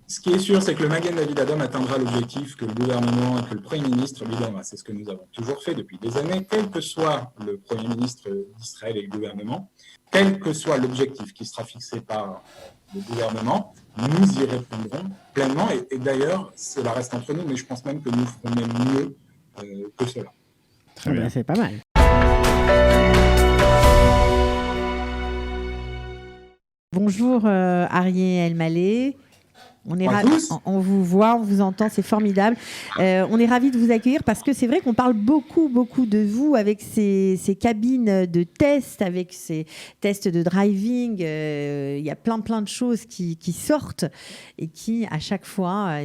Ce qui est sûr, c'est que le Magen David Adom atteindra l'objectif que le gouvernement et que le Premier ministre lui donnera. C'est ce que nous avons toujours fait depuis des années, quel que soit le Premier ministre d'Israël et le gouvernement, quel que soit l'objectif qui sera fixé par le gouvernement, nous y répondrons pleinement. Et d'ailleurs, cela reste entre nous, mais je pense même que nous ferons même mieux que cela. Très bien. C'est pas mal. Bonjour Arié Elmaleh. On vous voit, on vous entend, c'est formidable. On est ravis de vous accueillir parce que c'est vrai qu'on parle beaucoup de vous avec ces cabines de tests, avec ces tests de driving. Il y a plein de choses qui sortent et qui, à chaque fois,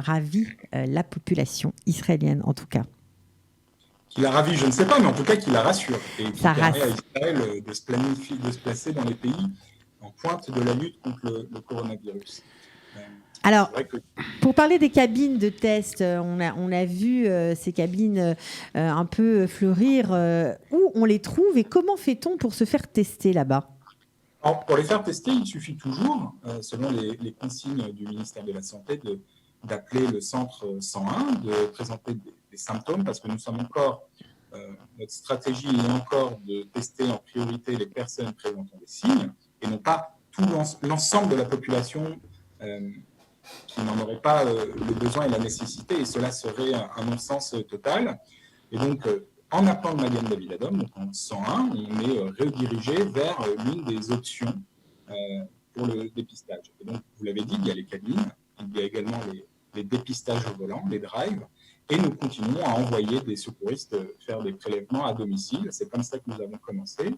ravit la population israélienne, en tout cas. Qui la ravit, je ne sais pas, mais en tout cas qui la rassure. Et qui permet à Israël de se placer dans les pays en pointe de la lutte contre le coronavirus. Alors, pour parler des cabines de test, on a vu ces cabines un peu fleurir. Où on les trouve et comment fait-on pour se faire tester là-bas ? Alors, pour les faire tester, il suffit toujours, selon les consignes du ministère de la Santé, d'appeler le centre 101, de présenter des symptômes, parce que nous sommes encore, notre stratégie est encore de tester en priorité les personnes présentant des signes, et non pas tout l'ensemble de la population qui n'en aurait pas le besoin et la nécessité, et cela serait un non-sens total. Et donc, en appelant le Magen David Adom, donc en 101, on est redirigé vers l'une des options pour le dépistage. Et donc, vous l'avez dit, il y a les cabines, il y a également les dépistages au volant, les drives, et nous continuons à envoyer des secouristes faire des prélèvements à domicile. C'est comme ça que nous avons commencé.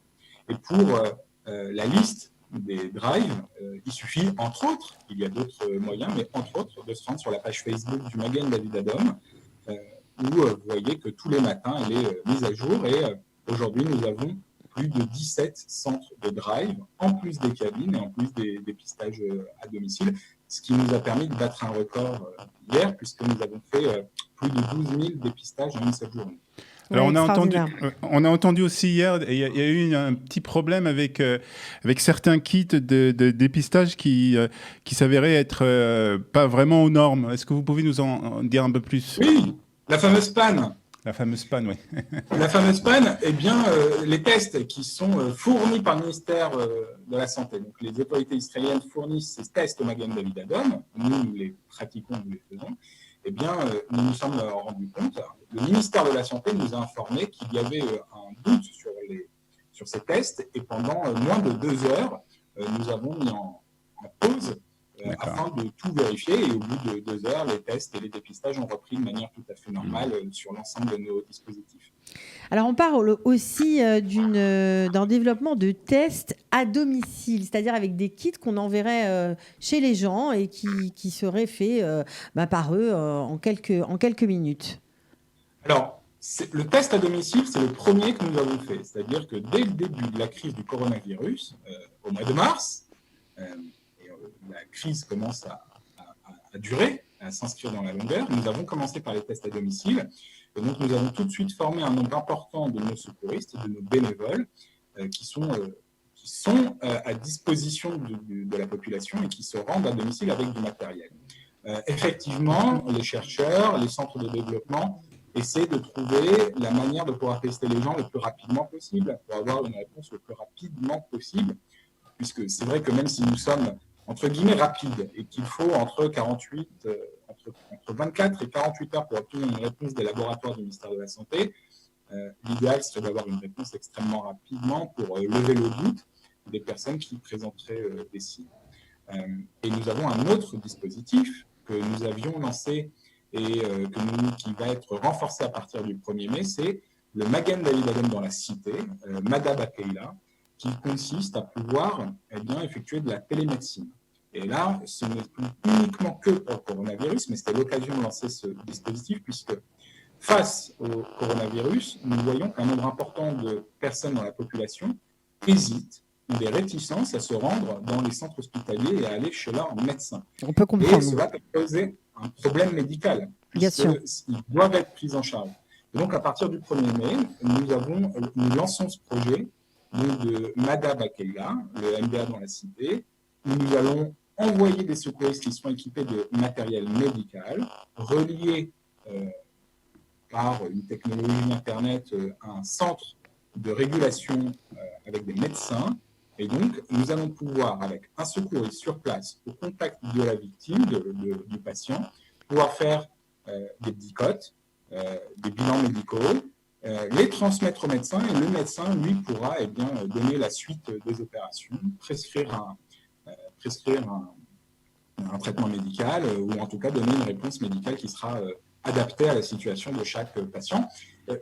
Et pour la liste des drives, il suffit, entre autres, il y a d'autres moyens, mais entre autres, de se rendre sur la page Facebook du Magen David Adom, où vous voyez que tous les matins, elle est mise à jour. Et aujourd'hui, nous avons plus de 17 centres de drive, en plus des cabines et en plus des dépistages à domicile, ce qui nous a permis de battre un record hier, puisque nous avons fait plus de 12 000 dépistages en une seule journée. Alors, on a entendu aussi hier, il y a eu un petit problème avec certains kits de dépistage qui s'avéraient être pas vraiment aux normes. Est-ce que vous pouvez nous en dire un peu plus ? Oui, la fameuse panne. La fameuse panne, oui. La fameuse panne, eh bien, les tests qui sont fournis par le ministère de la Santé, donc les autorités israéliennes fournissent ces tests au Magen David Adom, nous les pratiquons, nous les faisons. Eh bien, nous nous sommes rendus compte, le ministère de la Santé nous a informé qu'il y avait un doute sur ces tests et pendant moins de 2 heures, nous avons mis en pause afin de tout vérifier et au bout de 2 heures, les tests et les dépistages ont repris de manière tout à fait normale sur l'ensemble de nos dispositifs. Alors, on parle aussi d'un développement de tests à domicile, c'est-à-dire avec des kits qu'on enverrait chez les gens et qui seraient faits par eux en quelques minutes. Alors, le test à domicile, c'est le premier que nous avons fait. C'est-à-dire que dès le début de la crise du coronavirus, au mois de mars, la crise commence à durer, à s'inscrire dans la longueur. Nous avons commencé par les tests à domicile. Et donc, nous avons tout de suite formé un nombre important de nos secouristes, de nos bénévoles, qui sont à disposition de la population et qui se rendent à domicile avec du matériel. Effectivement, les chercheurs, les centres de développement essaient de trouver la manière de pouvoir tester les gens le plus rapidement possible, pour avoir une réponse le plus rapidement possible, puisque c'est vrai que même si nous sommes entre guillemets rapide et qu'il faut entre 24 et 48 heures pour obtenir une réponse des laboratoires du ministère de la Santé, l'idéal serait d'avoir une réponse extrêmement rapidement pour lever le doute des personnes qui présenteraient des signes. Et nous avons un autre dispositif que nous avions lancé et qui va être renforcé à partir du 1er mai, c'est le Magen David Adom dans la cité, Madab Akeila, qui consiste à pouvoir effectuer de la télémédecine. Et là, ce n'est plus uniquement que pour le coronavirus, mais c'était l'occasion de lancer ce dispositif, puisque face au coronavirus, nous voyons qu'un nombre important de personnes dans la population hésitent ou des réticences à se rendre dans les centres hospitaliers et à aller chez leur médecin. On peut comprendre. Et cela peut causer un problème médical, Bien sûr. puisqu'ils doivent être pris en charge. Et donc, à partir du 1er mai, nous lançons ce projet de Madab Akeila, le MDA dans la cité, où nous allons envoyer des secouristes qui sont équipés de matériel médical, reliés par une technologie Internet à un centre de régulation avec des médecins. Et donc, nous allons pouvoir, avec un secouriste sur place, au contact de la victime, du patient, pouvoir faire des dicotes, des bilans médicaux, les transmettre au médecin, et le médecin, lui, pourra donner la suite des opérations, prescrire un traitement médical, ou en tout cas donner une réponse médicale qui sera adaptée à la situation de chaque patient.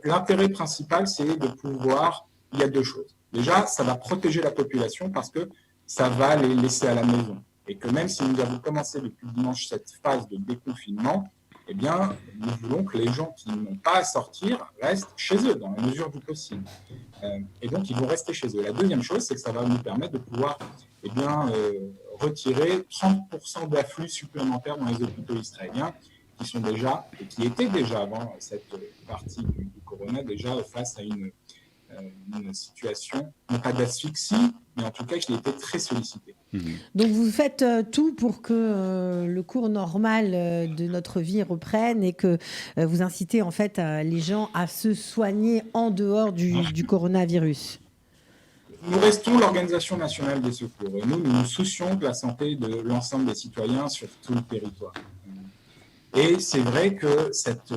L'intérêt principal, c'est de pouvoir, il y a deux choses. Déjà, ça va protéger la population parce que ça va les laisser à la maison. Et que même si nous avons commencé depuis dimanche cette phase de déconfinement, eh bien, nous voulons que les gens qui n'ont pas à sortir restent chez eux dans la mesure du possible. Et donc, ils vont rester chez eux. La deuxième chose, c'est que ça va nous permettre de pouvoir retirer 30% d'afflux supplémentaires dans les hôpitaux israéliens qui étaient déjà avant cette partie du corona, déjà face à une situation, non pas d'asphyxie, mais en tout cas qui était très sollicitée. Donc vous faites tout pour que le cours normal de notre vie reprenne et que vous incitez en fait les gens à se soigner en dehors du coronavirus. Nous restons l'Organisation nationale des secours et nous nous soucions de la santé de l'ensemble des citoyens sur tout le territoire. Et c'est vrai que cette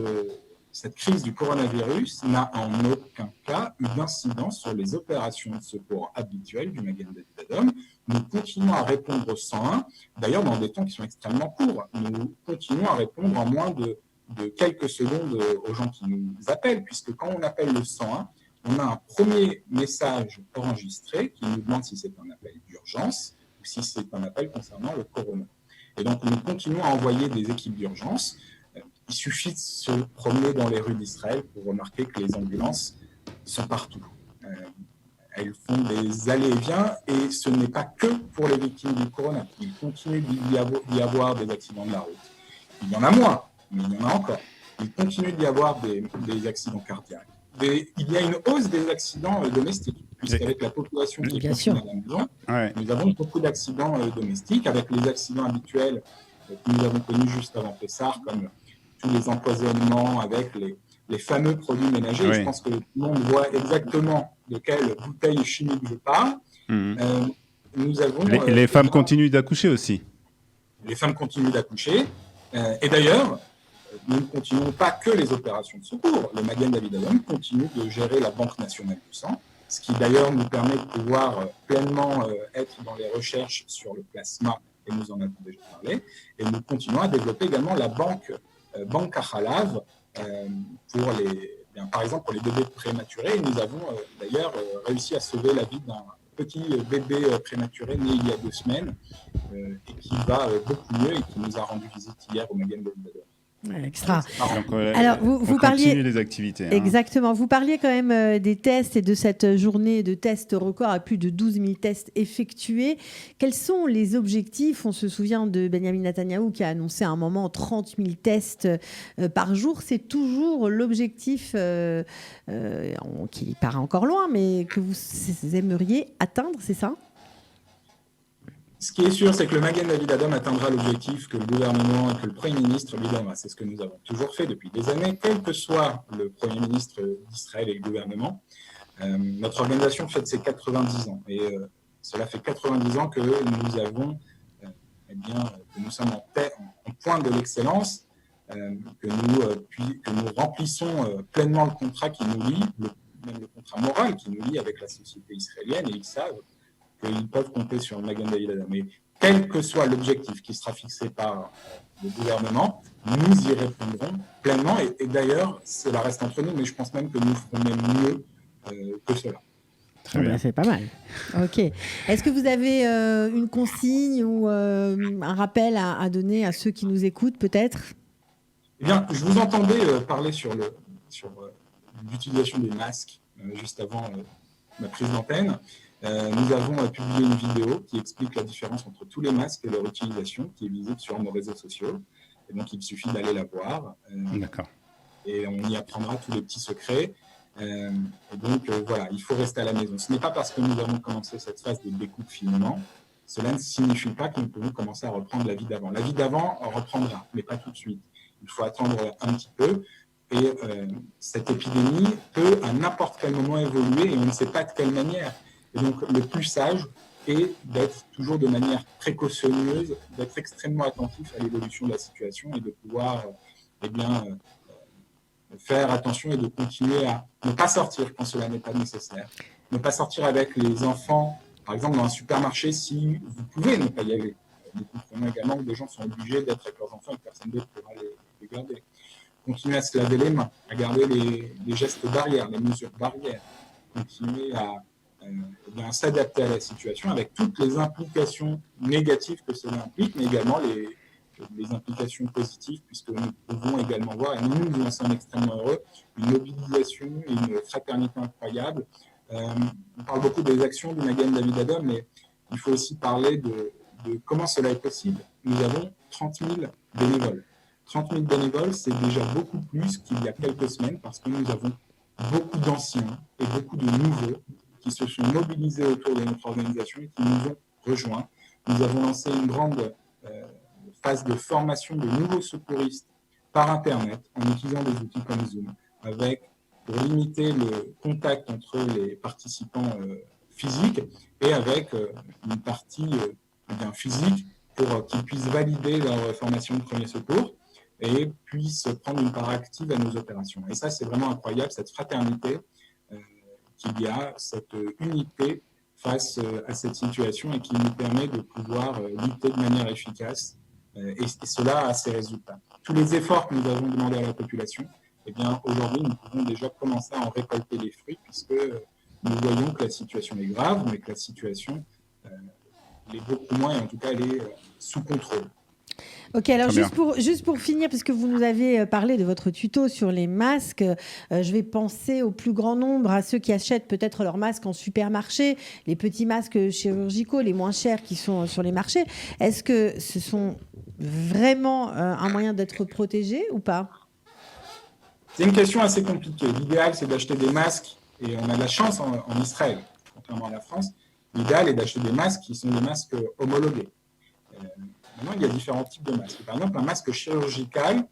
crise du coronavirus n'a en aucun cas eu d'incidence sur les opérations de secours habituelles du Magen David Adom. Nous continuons à répondre au 101, d'ailleurs dans des temps qui sont extrêmement courts. Nous continuons à répondre en moins de quelques secondes aux gens qui nous appellent, puisque quand on appelle le 101, on a un premier message enregistré qui nous demande si c'est un appel d'urgence ou si c'est un appel concernant le corona. Et donc, nous continuons à envoyer des équipes d'urgence. Il suffit de se promener dans les rues d'Israël pour remarquer que les ambulances sont partout. Elles font des allées-et-viens et ce n'est pas que pour les victimes du corona. Il continue d'y avoir des accidents de la route. Il y en a moins, mais il y en a encore. Il continue d'y avoir des accidents cardiaques. Il y a une hausse des accidents domestiques, puisqu'avec la population qui est confinée à la maison, nous avons beaucoup d'accidents domestiques, avec les accidents habituels que nous avons connus juste avant Pessah, comme tous les empoisonnements avec les fameux produits ménagers. Oui. Je pense que tout le monde voit exactement de quelle bouteille chimique je parle. Nous avons, les femmes continuent d'accoucher aussi. Les femmes continuent d'accoucher. Et d'ailleurs, nous ne continuons pas que les opérations de secours. Le Magen David Adom continue de gérer la Banque nationale du sang, ce qui d'ailleurs nous permet de pouvoir pleinement être dans les recherches sur le plasma, et nous en avons déjà parlé. Et nous continuons à développer également la banque Halav, par exemple pour les bébés prématurés. Et nous avons d'ailleurs réussi à sauver la vie d'un petit bébé prématuré né il y a 2 semaines et qui va beaucoup mieux et qui nous a rendu visite hier au Magen David Adom. Extra. Donc, alors, vous parliez les activités. Exactement. Vous parliez quand même des tests et de cette journée de tests record à plus de 12 000 tests effectués. Quels sont les objectifs ? On se souvient de Benjamin Netanyahou qui a annoncé à un moment 30 000 tests par jour. C'est toujours l'objectif qui paraît encore loin, mais que vous aimeriez atteindre, c'est ça ? Ce qui est sûr, c'est que le Magen David Adom atteindra l'objectif que le gouvernement et que le Premier ministre lui donnera. C'est ce que nous avons toujours fait depuis des années, quel que soit le Premier ministre d'Israël et le gouvernement. Notre organisation fête ses 90 ans. Et cela fait 90 ans que nous avons, que nous sommes en pointe de l'excellence, que nous remplissons pleinement le contrat qui nous lie, même le contrat moral qui nous lie avec la société israélienne, et ils savent qu'ils peuvent compter sur le Magen David Adom. Mais quel que soit l'objectif qui sera fixé par le gouvernement, nous y répondrons pleinement. Et d'ailleurs, cela reste entre nous, mais je pense même que nous ferons même mieux que cela. Très bien. C'est pas mal. Ok. Est-ce que vous avez une consigne ou un rappel à donner à ceux qui nous écoutent, peut-être ? Eh bien, je vous entendais parler sur l'utilisation des masques juste avant ma prise d'antenne. Nous avons publié une vidéo qui explique la différence entre tous les masques et leur utilisation, qui est visible sur nos réseaux sociaux. Et donc, il suffit d'aller la voir. D'accord. Et on y apprendra tous les petits secrets. Et donc, voilà, il faut rester à la maison. Ce n'est pas parce que nous avons commencé cette phase de déconfinement, cela ne signifie pas que nous pouvons commencer à reprendre la vie d'avant. La vie d'avant reprendra, mais pas tout de suite. Il faut attendre un petit peu. Et cette épidémie peut à n'importe quel moment évoluer et on ne sait pas de quelle manière. Et donc le plus sage est d'être toujours de manière précautionneuse, d'être extrêmement attentif à l'évolution de la situation et de pouvoir faire attention et de continuer à ne pas sortir quand cela n'est pas nécessaire. Ne pas sortir avec les enfants, par exemple dans un supermarché, si vous pouvez ne pas y aller. Nous comprenons également que des gens sont obligés d'être avec leurs enfants et que personne d'autre pourra les garder. Continuer à se laver les mains, à garder les gestes barrières, les mesures barrières, continuer à s'adapter à la situation avec toutes les implications négatives que cela implique, mais également les implications positives, puisque nous pouvons également voir, et nous en sommes extrêmement heureux, une mobilisation et une fraternité incroyable. On parle beaucoup des actions du Magen David Adom, mais il faut aussi parler de comment cela est possible. Nous avons 30 000 bénévoles. 30 000 bénévoles, c'est déjà beaucoup plus qu'il y a quelques semaines parce que nous avons beaucoup d'anciens et beaucoup de nouveaux qui se sont mobilisés autour de notre organisation et qui nous ont rejoints. Nous avons lancé une grande phase de formation de nouveaux secouristes par Internet en utilisant des outils comme Zoom, pour limiter le contact entre les participants physiques et avec une partie physique pour qu'ils puissent valider leur formation de premier secours et puissent prendre une part active à nos opérations. Et ça, c'est vraiment incroyable, cette fraternité qu'il y a, cette unité face à cette situation et qui nous permet de pouvoir lutter de manière efficace. Et cela a ses résultats. Tous les efforts que nous avons demandés à la population, eh bien, aujourd'hui, nous pouvons déjà commencer à en récolter les fruits puisque nous voyons que la situation est grave, mais que la situation l'est beaucoup moins et en tout cas, elle est sous contrôle. Ok, alors juste pour finir, puisque vous nous avez parlé de votre tuto sur les masques, je vais penser au plus grand nombre, à ceux qui achètent peut-être leurs masques en supermarché, les petits masques chirurgicaux, les moins chers qui sont sur les marchés. Est-ce que ce sont vraiment un moyen d'être protégé ou pas ? C'est une question assez compliquée. L'idéal, c'est d'acheter des masques, et on a de la chance en Israël, contrairement à la France. L'idéal est d'acheter des masques qui sont des masques homologués. Maintenant, il y a différents types de masques. Par exemple, un masque chirurgical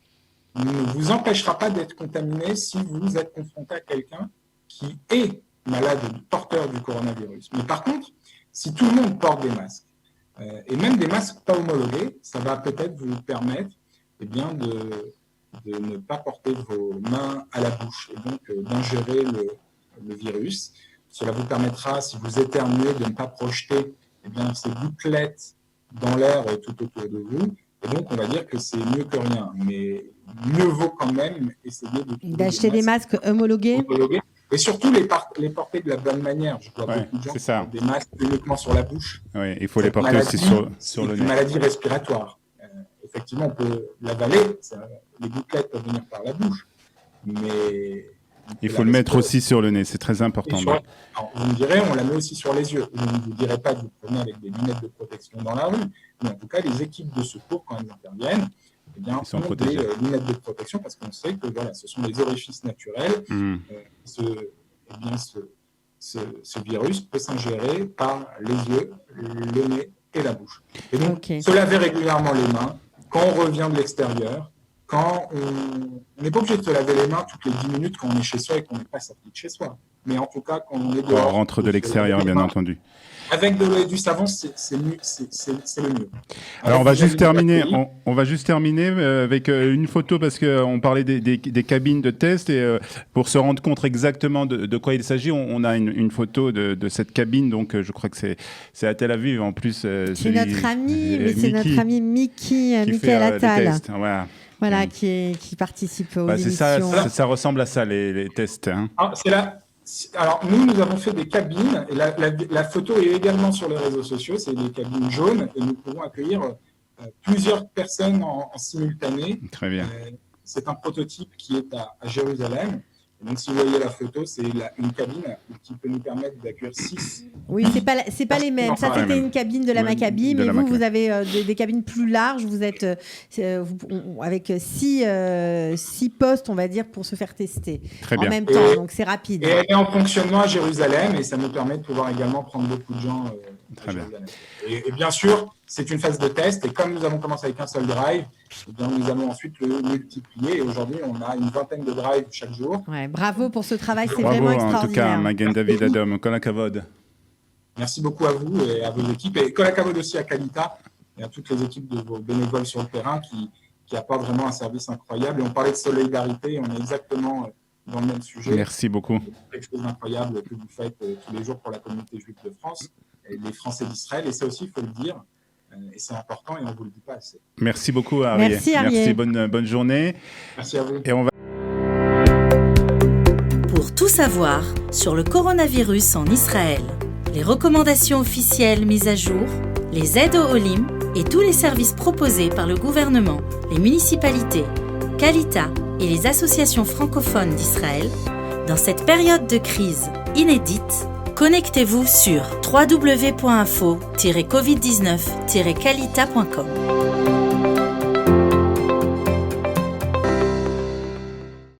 ne vous empêchera pas d'être contaminé si vous êtes confronté à quelqu'un qui est malade ou porteur du coronavirus. Mais par contre, si tout le monde porte des masques, et même des masques pas homologués, ça va peut-être vous permettre de ne pas porter vos mains à la bouche et donc d'ingérer le virus. Cela vous permettra, si vous éternuez, de ne pas projeter ces gouttelettes dans l'air tout autour de vous. Et donc, on va dire que c'est mieux que rien. Mais mieux vaut quand même essayer d'acheter des masques homologués. Et surtout, les porter de la bonne manière. Je vois beaucoup de gens qui portent des masques uniquement sur la bouche. Oui, il faut les porter aussi sur le nez. C'est une maladie respiratoire. Effectivement, on peut l'avaler. Les gouttelettes peuvent venir par la bouche. Mais il faut le mettre aussi sur le nez, c'est très important. Alors, vous me direz, on la met aussi sur les yeux. Je ne vous dirai pas que vous prenez avec des lunettes de protection dans la rue, mais en tout cas, les équipes de secours, quand elles interviennent, ils ont des lunettes de protection parce qu'on sait que ce sont des orifices naturels. Ce virus peut s'ingérer par les yeux, le nez et la bouche. Et donc, se laver régulièrement les mains quand on revient de l'extérieur. Quand on n'est pas obligé de se laver les mains toutes les 10 minutes quand on est chez soi et qu'on n'est pas sorti de chez soi. Mais en tout cas, quand on est dehors... Quand on rentre de l'extérieur, bien entendu. Avec de l'eau et du savon, c'est le mieux. Alors, on va juste terminer avec une photo parce qu'on parlait des cabines de test. Et pour se rendre compte exactement de quoi il s'agit, on a une photo de cette cabine. Donc, je crois que c'est à Tel Aviv. En plus, c'est notre ami Michael Attal. Voilà, qui participe aux émissions. Ça ressemble à ça, les tests. Hein. Alors, nous avons fait des cabines, et la photo est également sur les réseaux sociaux, c'est des cabines jaunes, et nous pouvons accueillir plusieurs personnes en simultané. Très bien. C'est un prototype qui est à Jérusalem. Et donc, si vous voyez la photo, c'est une cabine qui peut nous permettre d'accueire 6. Oui, c'est pas les mêmes. Ça, c'était une cabine de la Maccabi, mais vous avez des cabines plus larges. Vous êtes avec 6 postes, on va dire, pour se faire tester en même temps. Donc, c'est rapide. Et elle est en fonctionnement à Jérusalem, et ça nous permet de pouvoir également prendre beaucoup de gens Très bien. Et bien sûr, c'est une phase de test. Et comme nous avons commencé avec un seul drive, eh bien, nous allons ensuite le multiplier. Et aujourd'hui, on a une vingtaine de drives chaque jour. Ouais, bravo pour ce travail, c'est vraiment extraordinaire. En tout cas, Magen David Adom, Kol HaKavod. Merci beaucoup à vous et à vos équipes. Et Kol HaKavod aussi à Kalita et à toutes les équipes de vos bénévoles sur le terrain qui apportent vraiment un service incroyable. Et on parlait de solidarité, on est exactement dans le même sujet. Merci beaucoup. C'est quelque chose d'incroyable que vous faites tous les jours pour la communauté juive de France et les Français d'Israël. Et ça aussi, il faut le dire. Et c'est important et on ne vous le dit pas assez. Merci beaucoup, Arié. Merci, Arié. Bonne journée. Merci à vous. Et on va... Pour tout savoir sur le coronavirus en Israël, les recommandations officielles mises à jour, les aides aux Olim et tous les services proposés par le gouvernement, les municipalités, Kalita et les associations francophones d'Israël, dans cette période de crise inédite, connectez-vous sur www.info-covid19-kalita.com.